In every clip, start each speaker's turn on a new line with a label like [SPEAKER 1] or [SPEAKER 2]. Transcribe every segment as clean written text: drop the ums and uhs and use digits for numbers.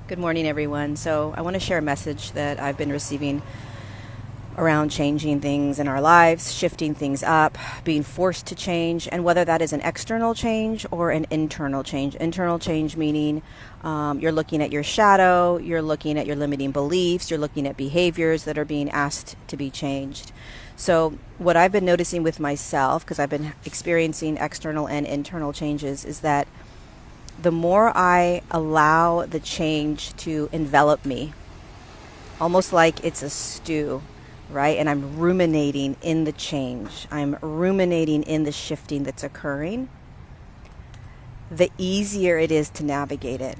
[SPEAKER 1] Good morning, everyone. So, I want to share a message that I've been receiving around changing things in our lives, shifting things up, being forced to change, and whether that is an external change or an internal change. Internal change meaning you're looking at your shadow, you're looking at your limiting beliefs, you're looking at behaviors that are being asked to be changed. So, what I've been noticing with myself, because I've been experiencing external and internal changes, is that the more I allow the change to envelop me, almost like it's a stew, right? And I'm ruminating in the change. I'm ruminating in the shifting that's occurring, the easier it is to navigate it.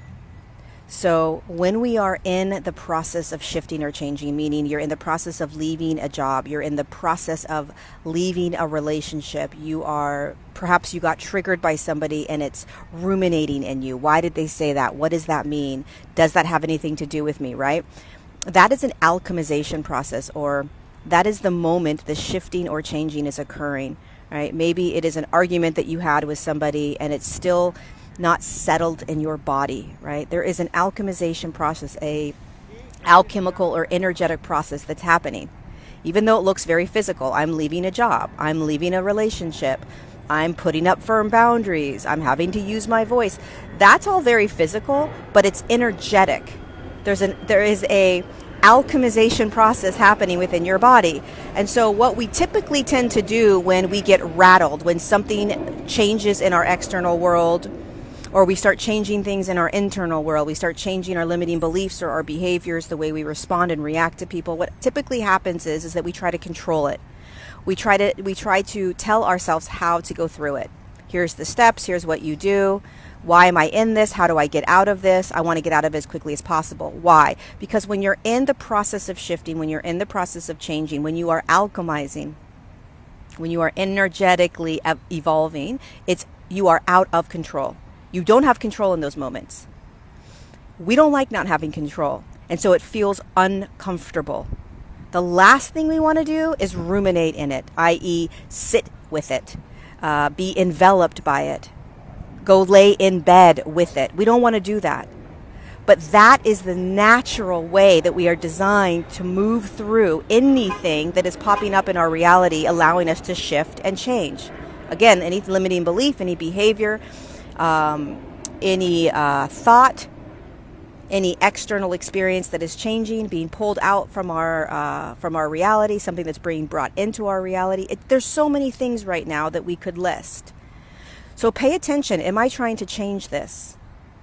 [SPEAKER 1] So when we are in the process of shifting or changing, meaning you're in the process of leaving a job, you're in the process of leaving a relationship, perhaps you got triggered by somebody and it's ruminating in you. Why did they say that? What does that mean? Does that have anything to do with me, right? That is an alchemization process, or that is the moment the shifting or changing is occurring, right? Maybe it is an argument that you had with somebody and it's still not settled in your body, right? There is an alchemization process, a alchemical or energetic process that's happening. Even though it looks very physical, I'm leaving a job, I'm leaving a relationship, I'm putting up firm boundaries, I'm having to use my voice. That's all very physical, but it's energetic. There is a alchemization process happening within your body. And so what we typically tend to do when we get rattled, when something changes in our external world, or we start changing things in our internal world, we start changing our limiting beliefs or our behaviors, the way we respond and react to people, what typically happens is that we try to control it. We try to tell ourselves how to go through it. Here's the steps, here's what you do. Why am I in this? How do I get out of this? I want to get out of it as quickly as possible. Why? Because when you're in the process of shifting, when you're in the process of changing, when you are alchemizing, when you are energetically evolving, you are out of control. You don't have control in those moments. We don't like not having control, and so it feels uncomfortable. The last thing we want to do is ruminate in it, i.e. sit with it, be enveloped by it, go lay in bed with it. We don't want to do that. But that is the natural way that we are designed to move through anything that is popping up in our reality, allowing us to shift and change. Again, any limiting belief, any behavior, any thought, any external experience that is changing, being pulled out from our reality, something that's being brought into our reality. There's so many things right now that we could list. So pay attention. Am I trying to change this?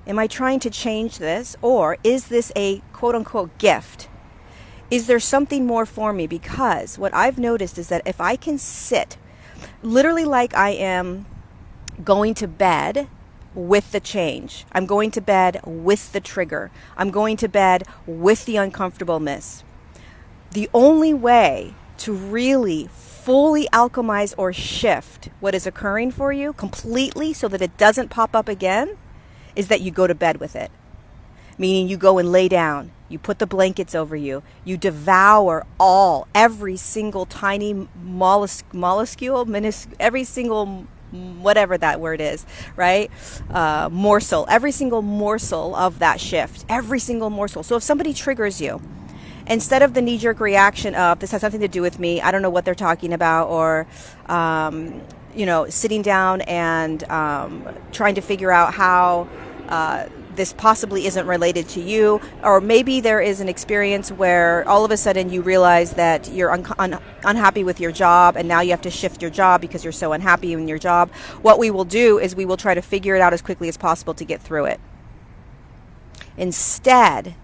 [SPEAKER 1] Am I trying to change this? Or is this a quote unquote gift? Is there something more for me? Because what I've noticed is that if I can sit literally like I am going to bed with the change, I'm going to bed with the trigger, I'm going to bed with the uncomfortableness. The only way to really fully alchemize or shift what is occurring for you completely so that it doesn't pop up again is that you go to bed with it. Meaning you go and lay down, you put the blankets over you, you devour every single tiny every single whatever that word is, right? Morsel, every single morsel of that shift, every single morsel. So if somebody triggers you, instead of the knee-jerk reaction of this has something to do with me, I don't know what they're talking about, or sitting down and trying to figure out how this possibly isn't related to you, or maybe there is an experience where all of a sudden you realize that you're unhappy with your job, and now you have to shift your job because you're so unhappy in your job. What we will do is we will try to figure it out as quickly as possible to get through it. Instead,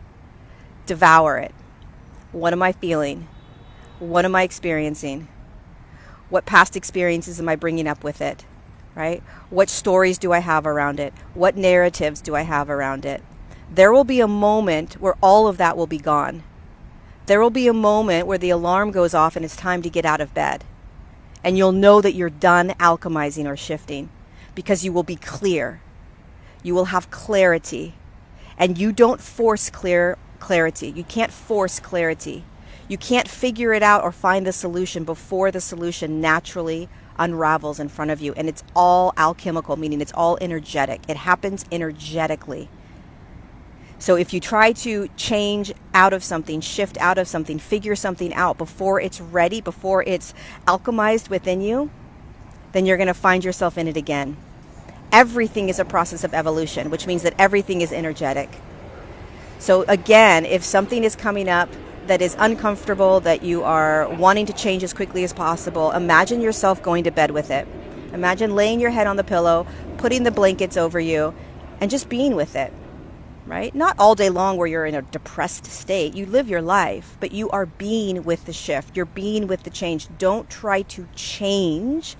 [SPEAKER 1] devour it. What am I feeling? What am I experiencing? What past experiences am I bringing up with it? Right? What stories do I have around it? What narratives do I have around it? There will be a moment where all of that will be gone. There will be a moment where the alarm goes off and it's time to get out of bed. And you'll know that you're done alchemizing or shifting because you will be clear. You will have clarity. And you don't force clarity. You can't force clarity. You can't figure it out or find the solution before the solution naturally unravels in front of you. And it's all alchemical, meaning it's all energetic. It happens energetically. So if you try to change out of something, shift out of something, figure something out before it's ready, before it's alchemized within you, then you're going to find yourself in it again. Everything is a process of evolution, which means that everything is energetic. So again, if something is coming up that is uncomfortable, that you are wanting to change as quickly as possible, imagine yourself going to bed with it. Imagine laying your head on the pillow, putting the blankets over you, and just being with it. Right? Not all day long where you're in a depressed state. You live your life, but you are being with the shift. You're being with the change. Don't try to change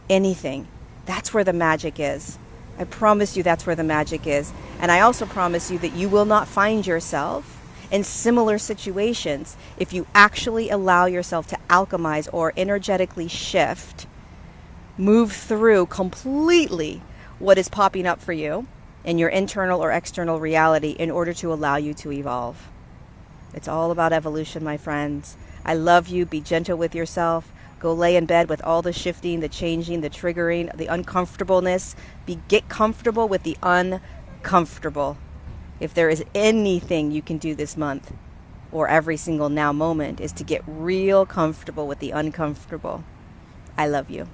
[SPEAKER 1] anything. That's where the magic is. I promise you that's where the magic is. And I also promise you that you will not find yourself in similar situations if you actually allow yourself to alchemize or energetically shift, move through completely what is popping up for you in your internal or external reality in order to allow you to evolve. It's all about evolution, my friends. I love you. Be gentle with yourself. Go lay in bed with all the shifting, the changing, the triggering, the uncomfortableness. Get comfortable with the uncomfortable. If there is anything you can do this month or every single now moment is to get real comfortable with the uncomfortable. I love you.